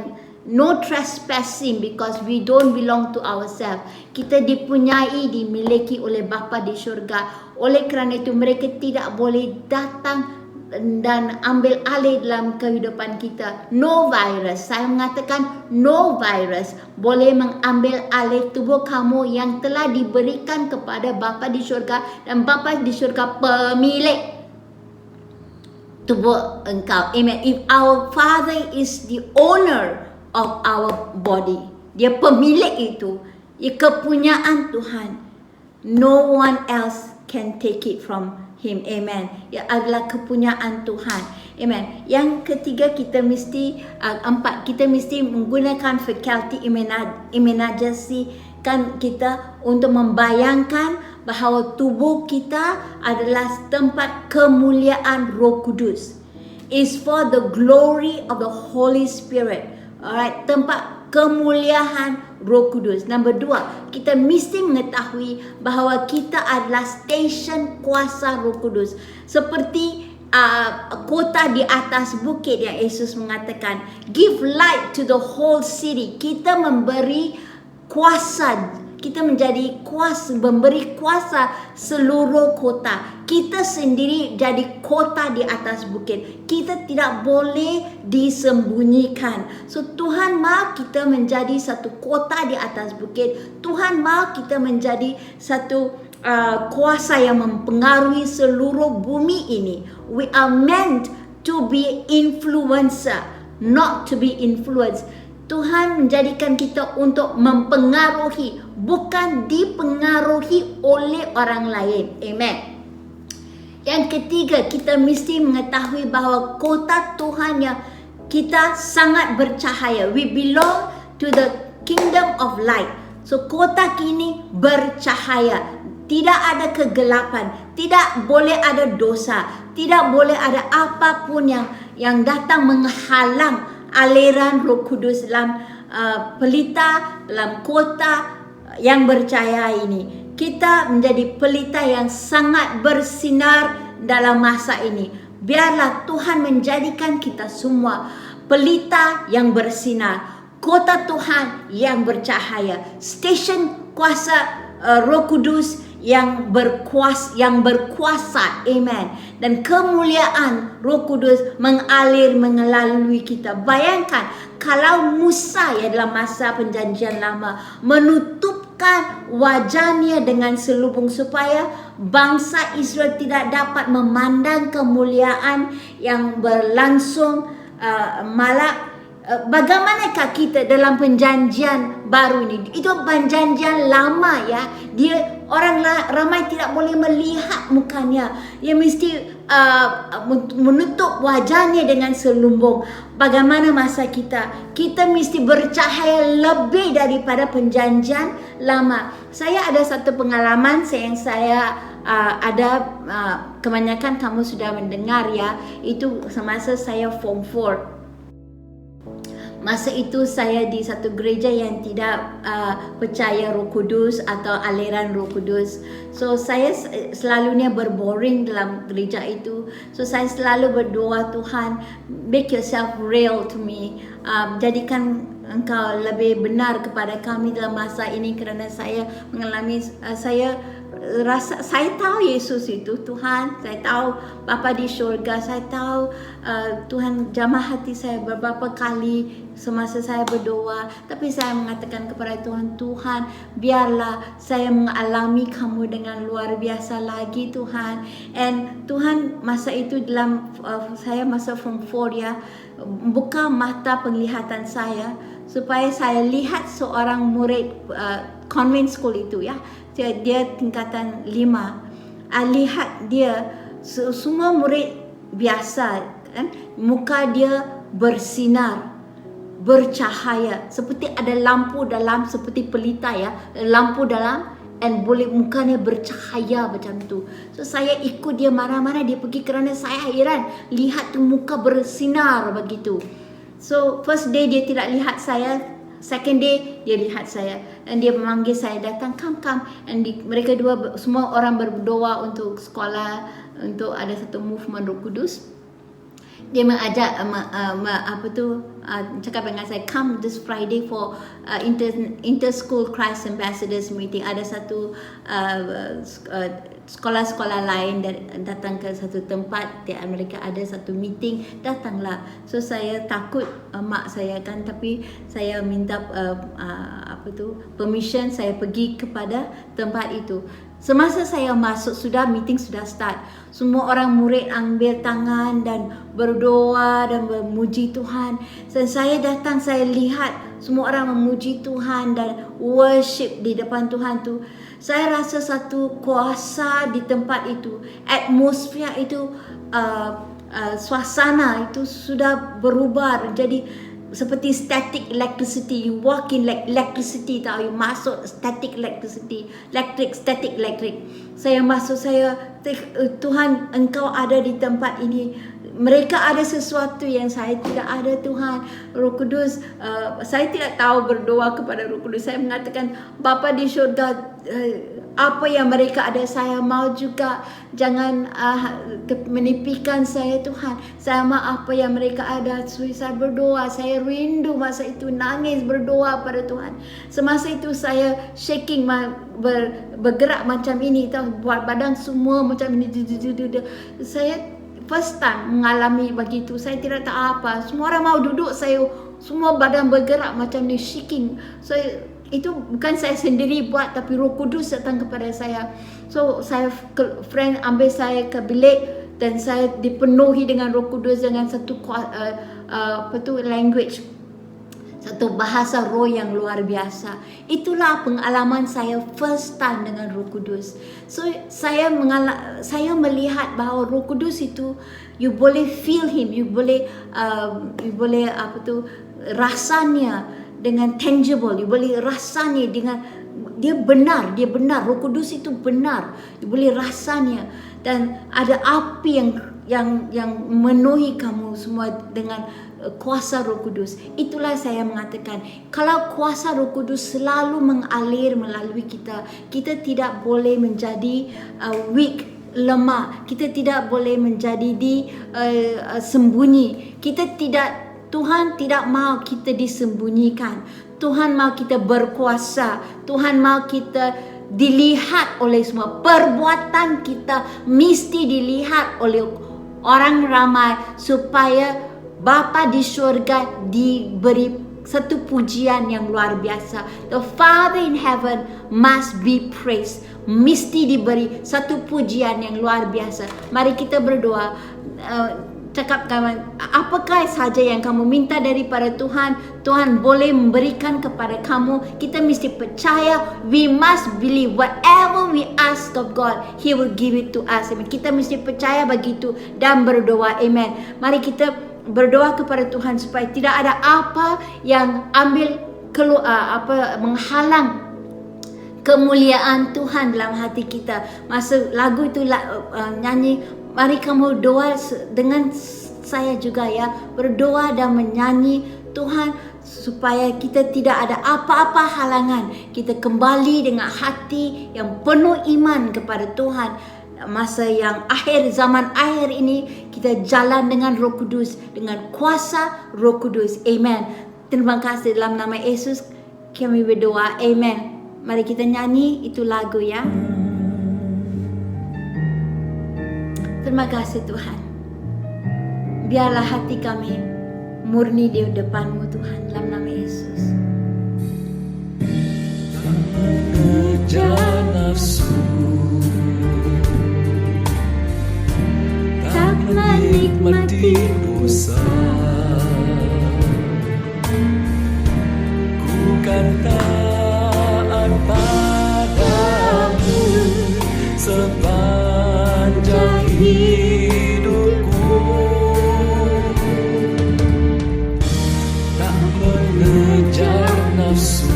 no trespassing, because we don't belong to ourselves. Kita dipunyai, dimiliki oleh Bapa di syurga. Oleh kerana itu mereka tidak boleh datang dan ambil alih dalam kehidupan kita. No virus, saya mengatakan no virus boleh mengambil alih tubuh kamu yang telah diberikan kepada Bapa di syurga, dan Bapa di syurga pemilik tubuh engkau. Amen. If our Father is the owner of our body, dia pemilik itu, ia kepunyaan Tuhan. No one else can take it from Him. Amen. Ia adalah kepunyaan Tuhan. Amen. Yang ketiga, kita mesti kita mesti menggunakan faculty imaginasi kan kita untuk membayangkan bahawa tubuh kita adalah tempat kemuliaan Roh Kudus. Is for the glory of the Holy Spirit. Alright, tempat kemuliaan Roh Kudus. Nombor 2, kita mesti mengetahui bahawa kita adalah stesen kuasa Roh Kudus. Seperti kota di atas bukit yang Yesus mengatakan, give light to the whole city. Kita memberi kuasa, kita menjadi kuasa, memberi kuasa seluruh kota. Kita sendiri jadi kota di atas bukit. Kita tidak boleh disembunyikan. So Tuhan mahu kita menjadi satu kota di atas bukit. Tuhan mahu kita menjadi satu kuasa yang mempengaruhi seluruh bumi ini. We are meant to be influencer, not to be influenced. Tuhan menjadikan kita untuk mempengaruhi, bukan dipengaruhi oleh orang lain. Amen. Yang ketiga, kita mesti mengetahui bahawa kota Tuhan yang kita sangat bercahaya. We belong to the kingdom of light. So kota kini bercahaya. Tidak ada kegelapan, tidak boleh ada dosa, tidak boleh ada apapun yang datang menghalang aliran Roh Kudus dalam pelita, dalam kota yang bercahaya ini. Kita menjadi pelita yang sangat bersinar dalam masa ini. Biarlah Tuhan menjadikan kita semua pelita yang bersinar, kota Tuhan yang bercahaya, stesen kuasa Roh Kudus yang berkuasa. Amen. Dan kemuliaan Roh Kudus mengalir melalui kita. Bayangkan kalau Musa dalam masa perjanjian lama menutupkan wajahnya dengan selubung supaya bangsa Israel tidak dapat memandang kemuliaan yang berlangsung malak. Bagaimanakah kita dalam perjanjian baru ini? Itu perjanjian lama ya. Orang ramai tidak boleh melihat mukanya. Dia mesti menutup wajahnya dengan selubung. Bagaimana masa kita? Kita mesti bercahaya lebih daripada perjanjian lama. Saya ada satu pengalaman yang saya ada, kebanyakan kamu sudah mendengar ya. Itu semasa saya form 4. Masa itu saya di satu gereja yang tidak percaya Roh Kudus atau aliran Roh Kudus. So saya selalunya berboring dalam gereja itu. So saya selalu berdoa, Tuhan, make yourself real to me. Jadikan Engkau lebih benar kepada kami dalam masa ini, kerana saya mengalami, saya rasa, saya tahu Yesus itu Tuhan, saya tahu Bapa di syurga, saya tahu Tuhan jamah hati saya beberapa kali semasa saya berdoa. Tapi saya mengatakan kepada Tuhan, Tuhan, biarlah saya mengalami kamu dengan luar biasa lagi Tuhan. And Tuhan masa itu dalam saya masa form 4 ya, buka mata penglihatan saya supaya saya lihat seorang murid convent school itu ya, dia tingkatan 5. Lihat dia semua murid biasa kan, muka dia bersinar, bercahaya, seperti ada lampu dalam, seperti pelita ya, lampu dalam, and boleh mukanya bercahaya macam tu. So saya ikut dia mana-mana dia pergi, kerana saya heran lihat tu muka bersinar begitu. So first day dia tidak lihat saya, second day dia lihat saya dan dia memanggil saya datang, come. And mereka dua semua orang berdoa untuk sekolah, untuk ada satu movement Roh Kudus. Dia mengajak cakap dengan saya, come this Friday for inter school Christ Ambassadors meeting. Ada satu sekolah-sekolah lain datang ke satu tempat di Amerika, ada satu meeting, datanglah. So saya takut mak saya kan, tapi saya minta permission, saya pergi kepada tempat itu. Semasa saya masuk, meeting sudah start. Semua orang murid ambil tangan dan berdoa dan memuji Tuhan. Dan saya datang, saya lihat semua orang memuji Tuhan dan worship di depan Tuhan tu. Saya rasa satu kuasa di tempat itu. Atmosfer itu, suasana itu sudah berubah. Jadi seperti static electricity. You walk in like electricity, tahu, you masuk static electricity, static electric. Saya masuk, Tuhan, Engkau ada di tempat ini. Mereka ada sesuatu yang saya tidak ada, Tuhan. Roh Kudus, saya tidak tahu berdoa kepada Roh Kudus. Saya mengatakan, Bapa di syurga, apa yang mereka ada, saya mau juga. Jangan menipikan saya, Tuhan. Saya mau apa yang mereka ada. Saya berdoa, saya rindu masa itu, nangis berdoa pada Tuhan. Semasa itu saya shaking, bergerak macam ini, tahu, buat badan semua macam ini. Saya first time mengalami begitu. Saya tidak tahu apa. Semua orang mau duduk, saya semua badan bergerak macam ni, shaking. Itu bukan saya sendiri buat, tapi Roh Kudus datang kepada saya. So saya friend ambil saya ke bilik dan saya dipenuhi dengan Roh Kudus, dengan satu language, satu bahasa roh yang luar biasa. Itulah pengalaman saya first time dengan Roh Kudus. So saya melihat bahawa Roh Kudus itu, you boleh feel him, you boleh rasanya dengan tangible, you boleh rasanya dengan dia benar. Roh Kudus itu benar, you boleh rasanya. Dan ada api yang memenuhi kamu semua dengan kuasa Roh Kudus. Itulah saya mengatakan, kalau kuasa Roh Kudus selalu mengalir melalui kita, kita tidak boleh menjadi weak, lemah. Kita tidak boleh menjadi sembunyi. Tuhan tidak mau kita disembunyikan. Tuhan mau kita berkuasa. Tuhan mau kita dilihat oleh semua. Perbuatan kita mesti dilihat oleh orang ramai supaya Bapa di syurga diberi satu pujian yang luar biasa. The Father in heaven must be praised. Mesti diberi satu pujian yang luar biasa. Mari kita berdoa. Cakapkan apakah sahaja yang kamu minta daripada Tuhan, Tuhan boleh memberikan kepada kamu. Kita mesti percaya, we must believe whatever we ask of God, He will give it to us. Amen. Kita mesti percaya begitu dan berdoa. Amen. Mari kita berdoa kepada Tuhan supaya tidak ada apa yang menghalang kemuliaan Tuhan dalam hati kita. Masa lagu itu nyanyi, mari kamu doa dengan saya juga ya. Berdoa dan menyanyi Tuhan supaya kita tidak ada apa-apa halangan. Kita kembali dengan hati yang penuh iman kepada Tuhan. Masa yang akhir, zaman akhir ini, kita jalan dengan Roh Kudus, dengan kuasa Roh Kudus. Amen. Terima kasih, dalam nama Yesus kami berdoa. Amen. Mari kita nyanyi itu lagu ya. Terima kasih Tuhan. Biarlah hati kami murni di depan-Mu Tuhan, dalam nama Yesus.
Mengejar nafsu, tak menikmati dosa. Ku kan taat padamu sepanjang hidupku. Tak mengejar nafsu,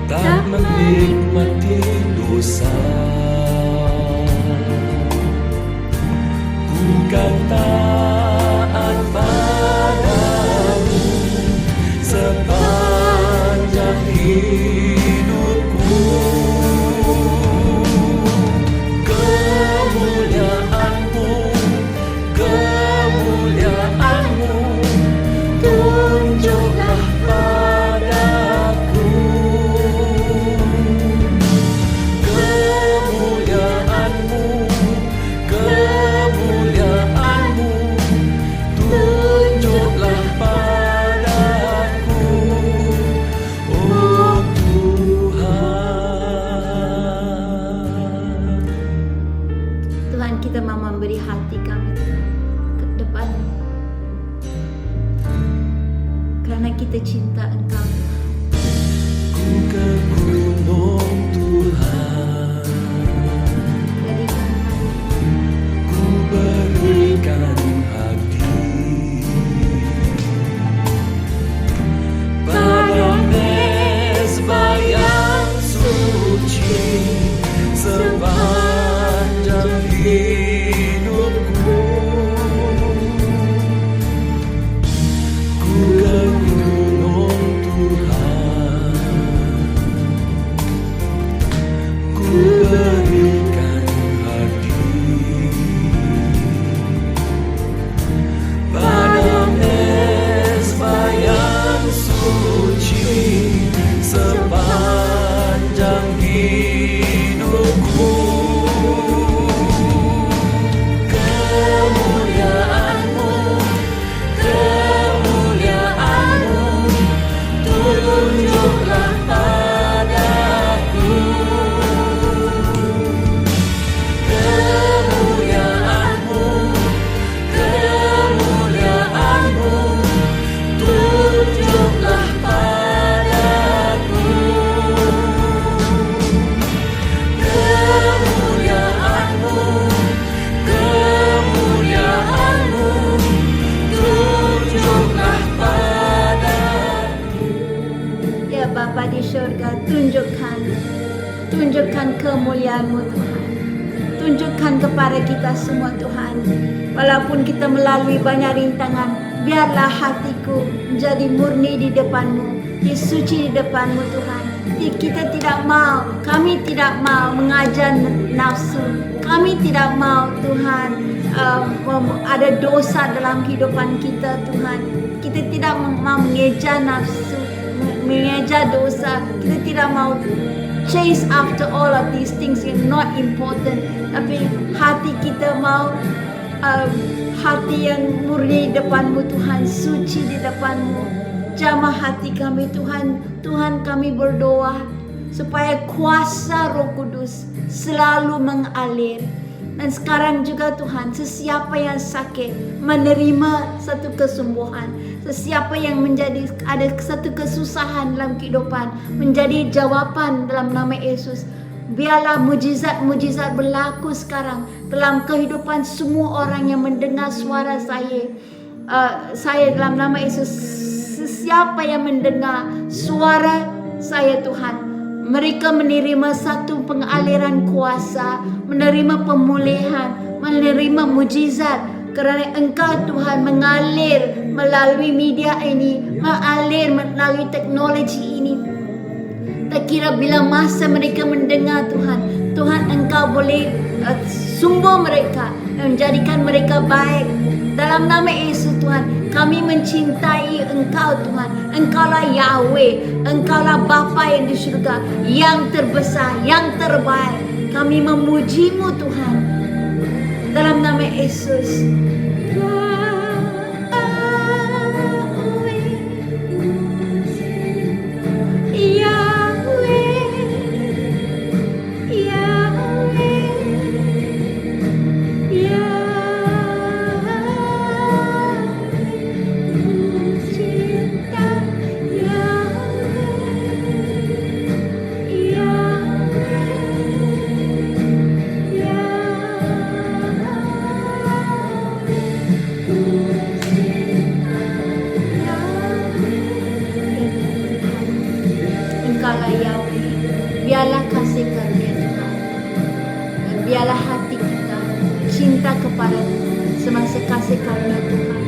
tak menikmati dosa. Ku kan taat padamu hidupku. Kemuliaan-Mu, kemuliaan-Mu, tunjuklah padaku. Kemuliaan-Mu, kemuliaan-Mu, tunjuklah padaku, oh Tuhan.
Tuhan, kita mau memberi hati kami ke depan-Mu, karena kita cinta Engkau.
Ku ke gunung Tuhan,
Jadikanlah
ku berikan hati pada mezbah yang suci sepanjang hidupku. Ku ke gunung Tuhan, ku berikan hati pada mezbah yang suci sepanjang hidupku. Kemuliaan-Mu, kemuliaan-Mu, tunjuklah padaku. Kemuliaan-Mu, kemuliaan-Mu, tunjuklah padaku. Kemuliaan-Mu, kemuliaan-Mu, tunjuklah padaku.
Ya Bapa di surga, tunjukkan kemuliaan-Mu Tuhan. Tunjukkan kepada kita semua Tuhan. Walaupun kita melalui banyak rintangan, biarlah hatiku menjadi murni di depan-Mu, disuci di depan-Mu Tuhan. Kita tidak mau, kami tidak mau mengajar nafsu. Kami tidak mau Tuhan ada dosa dalam kehidupan kita Tuhan. Kita tidak mau mengejar nafsu, mengejar dosa. Kita tidak mau chase after all of these things yang not important. Tapi hati kita mau hati yang murni di depan-Mu Tuhan, suci di depan-Mu. Jamah hati kami Tuhan. Tuhan, kami berdoa supaya kuasa Roh Kudus selalu mengalir. Dan sekarang juga Tuhan, sesiapa yang sakit menerima satu kesembuhan. Sesiapa yang ada satu kesusahan dalam kehidupan menjadi jawapan dalam nama Yesus. Biarlah mujizat-mujizat berlaku sekarang dalam kehidupan semua orang yang mendengar suara saya. Saya dalam nama Yesus. Sesiapa yang mendengar suara saya Tuhan, mereka menerima satu pengaliran kuasa, menerima pemulihan, menerima mujizat. Kerana Engkau Tuhan mengalir melalui media ini, mengalir melalui teknologi ini. Tak kira bila masa mereka mendengar Tuhan Engkau boleh sumber mereka dan menjadikan mereka baik. Dalam nama Yesus Tuhan, kami mencintai Engkau Tuhan. Engkaulah Yahweh, Engkaulah Bapa yang di surga, yang terbesar, yang terbaik. Kami memuji-Mu Tuhan. Dalam nama Yesus. Engkaulah Yahweh, biarlah kasih karunia Tuhan, dan biarlah hati kita cinta kepada semasa kasih karunia Tuhan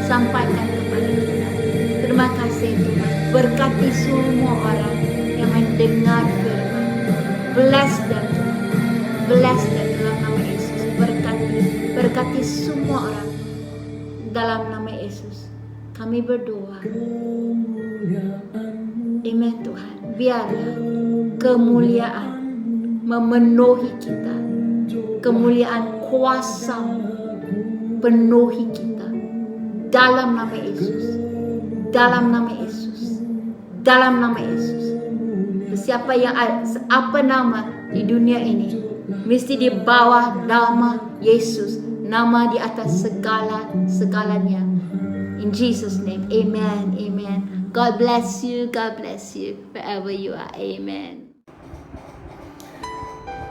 sampaikan kepada kita. Terima kasih Tuhan, berkati semua orang yang mendengar firman. Bless them, bless them dalam nama Yesus. Berkati semua orang dalam nama Yesus. Kami berdoa. Amen Tuhan. Biarlah kemuliaan memenuhi kita. Kemuliaan kuasa penuhi kita. Dalam nama Yesus. Dalam nama Yesus. Dalam nama Yesus. Siapa yang apa nama di dunia ini mesti di bawah nama Yesus. Nama di atas segalanya. In Jesus' name, amen, amen. God bless you, wherever you are, amen.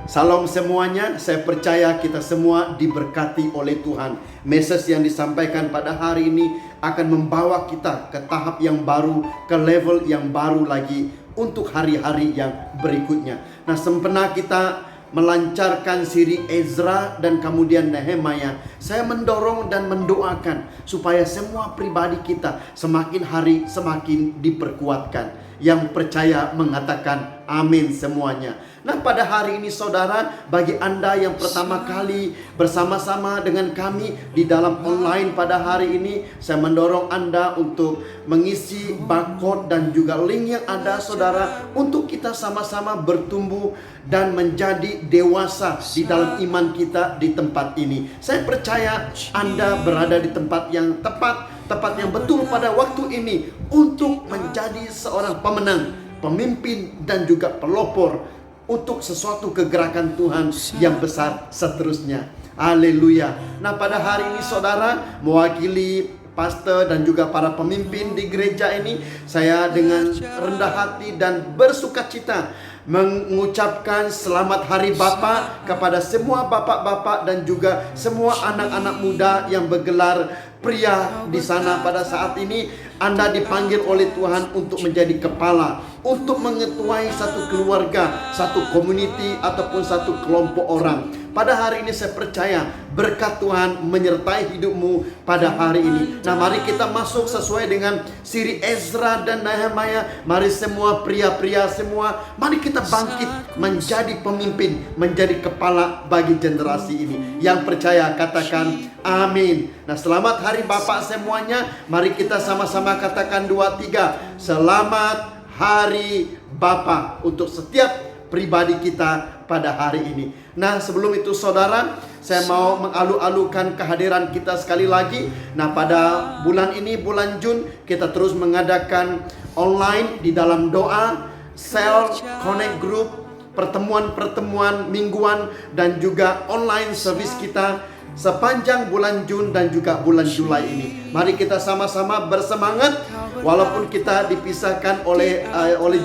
Salam semuanya, saya percaya kita semua diberkati oleh Tuhan. Message yang disampaikan pada hari ini akan membawa kita ke tahap yang baru, ke level yang baru lagi untuk hari-hari yang berikutnya. Nah, sempena kita melancarkan siri Ezra dan kemudian Nehemia, saya mendorong dan mendoakan supaya semua pribadi kita semakin hari semakin diperkuatkan. Yang percaya mengatakan amin semuanya. Nah, pada hari ini saudara, bagi Anda yang pertama kali bersama-sama dengan kami di dalam online pada hari ini, saya mendorong Anda untuk mengisi barcode dan juga link yang ada saudara, untuk kita sama-sama bertumbuh dan menjadi dewasa di dalam iman kita di tempat ini. Saya percaya Anda berada di tempat yang tepat yang betul pada waktu ini untuk menjadi seorang pemenang, pemimpin dan juga pelopor untuk sesuatu kegerakan Tuhan yang besar seterusnya. Haleluya. Nah, pada hari ini saudara, mewakili pastor dan juga para pemimpin di gereja ini, saya dengan rendah hati dan bersukacita mengucapkan selamat Hari Bapa kepada semua bapak-bapak dan juga semua anak-anak muda yang bergelar pria di sana. Pada saat ini Anda dipanggil oleh Tuhan untuk menjadi kepala, untuk mengetuai satu keluarga, satu community ataupun satu kelompok orang. Pada hari ini saya percaya berkat Tuhan menyertai hidupmu pada hari ini. Nah, mari kita masuk sesuai dengan siri Ezra dan Nehemia. Mari semua pria-pria semua, mari kita bangkit menjadi pemimpin, menjadi kepala bagi generasi ini. Yang percaya katakan amin. Nah, selamat Hari Bapa semuanya. Mari kita sama-sama katakan 2, 3. Selamat Hari Bapa untuk setiap pribadi kita pada hari ini. Nah, sebelum itu saudara, saya mau mengalu-alukan kehadiran kita sekali lagi. Nah, pada bulan ini, bulan Jun, kita terus mengadakan online di dalam doa, sel, connect group, pertemuan-pertemuan mingguan dan juga online service kita sepanjang bulan Jun dan juga bulan Julai ini. Mari kita sama-sama bersemangat walaupun kita dipisahkan oleh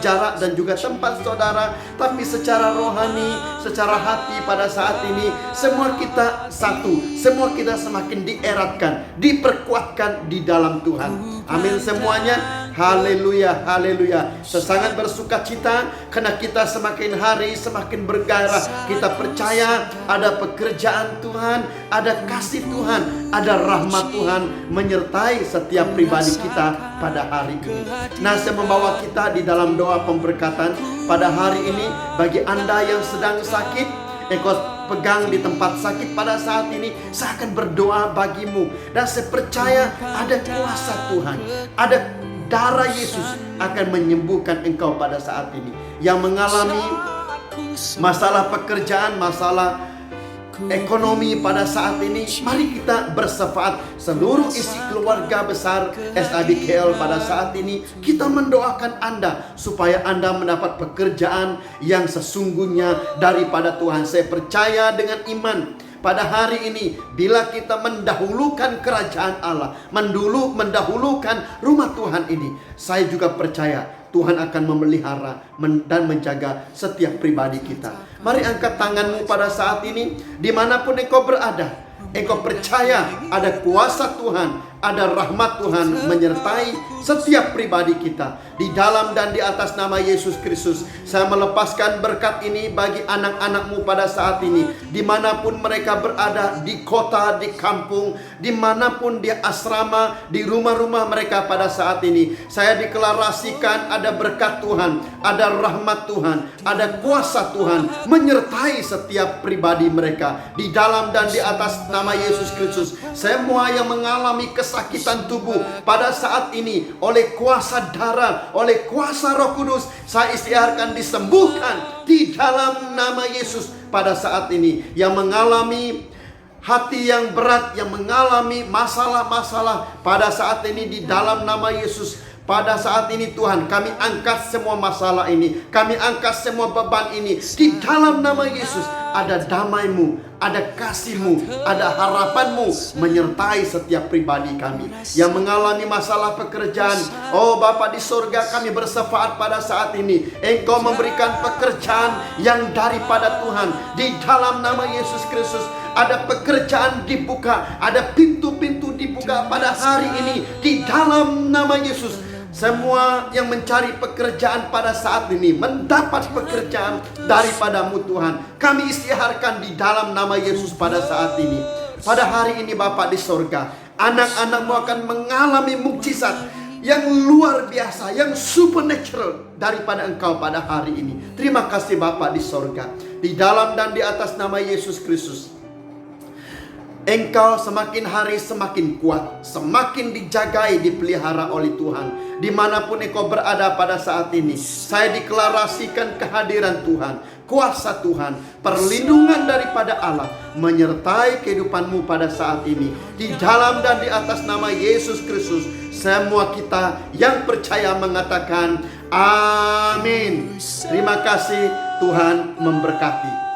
jarak dan juga tempat saudara, tapi secara rohani, secara hati pada saat ini semua kita satu, semua kita semakin dieratkan, diperkuatkan di dalam Tuhan. Amin semuanya. Haleluya, haleluya. Saya sangat bersuka cita karena kita semakin hari semakin bergairah. Kita percaya ada pekerjaan Tuhan, ada kasih Tuhan, ada rahmat Tuhan menyertai setiap pribadi kita pada hari ini. Nah, saya membawa kita di dalam doa pemberkatan pada hari ini. Bagi Anda yang sedang sakit, engkau pegang di tempat sakit pada saat ini, saya akan berdoa bagimu. Dan saya percaya ada kuasa Tuhan, ada darah Yesus akan menyembuhkan engkau pada saat ini. Yang mengalami masalah pekerjaan, masalah ekonomi pada saat ini, mari kita bersefaat seluruh isi keluarga besar SIBKL pada saat ini. Kita mendoakan Anda supaya Anda mendapat pekerjaan yang sesungguhnya daripada Tuhan. Saya percaya dengan iman pada hari ini, bila kita mendahulukan kerajaan Allah, mendahulukan rumah Tuhan ini, saya juga percaya Tuhan akan memelihara dan menjaga setiap pribadi kita. Mari angkat tanganmu pada saat ini, dimanapun engkau berada. Engkau percaya ada kuasa Tuhan, ada rahmat Tuhan menyertai setiap pribadi kita. Di dalam dan di atas nama Yesus Kristus, saya melepaskan berkat ini bagi anak-anak-Mu pada saat ini, dimanapun mereka berada, di kota, di kampung, dimanapun di asrama, di rumah-rumah mereka pada saat ini. Saya deklarasikan ada berkat Tuhan, ada rahmat Tuhan, ada kuasa Tuhan menyertai setiap pribadi mereka. Di dalam dan di atas nama Yesus Kristus, semua yang mengalami kesakitan tubuh pada saat ini oleh kuasa darah, oleh kuasa Roh Kudus, saya istiharkan disembuhkan di dalam nama Yesus pada saat ini. Yang mengalami hati yang berat, yang mengalami masalah-masalah pada saat ini, di dalam nama Yesus, pada saat ini Tuhan, kami angkat semua masalah ini, kami angkat semua beban ini. Di dalam nama Yesus, ada damai-Mu, ada kasih-Mu, ada harapan-Mu menyertai setiap pribadi kami yang mengalami masalah pekerjaan. Oh Bapa di surga, kami bersefaat pada saat ini, Engkau memberikan pekerjaan yang daripada Tuhan. Di dalam nama Yesus Kristus, ada pekerjaan dibuka, ada pintu-pintu dibuka pada hari ini. Di dalam nama Yesus, semua yang mencari pekerjaan pada saat ini mendapat pekerjaan daripada-Mu Tuhan. Kami istiharkan di dalam nama Yesus pada saat ini. Pada hari ini Bapa di surga, anak-anak-Mu akan mengalami mukjizat yang luar biasa, yang supernatural daripada Engkau pada hari ini. Terima kasih Bapa di surga. Di dalam dan di atas nama Yesus Kristus, Engkau semakin hari semakin kuat, semakin dijagai, dipelihara oleh Tuhan. Dimanapun Engkau berada pada saat ini, saya deklarasikan kehadiran Tuhan, kuasa Tuhan, perlindungan daripada Allah menyertai kehidupan-Mu pada saat ini. Di dalam dan di atas nama Yesus Kristus, semua kita yang percaya mengatakan amin. Terima kasih, Tuhan memberkati.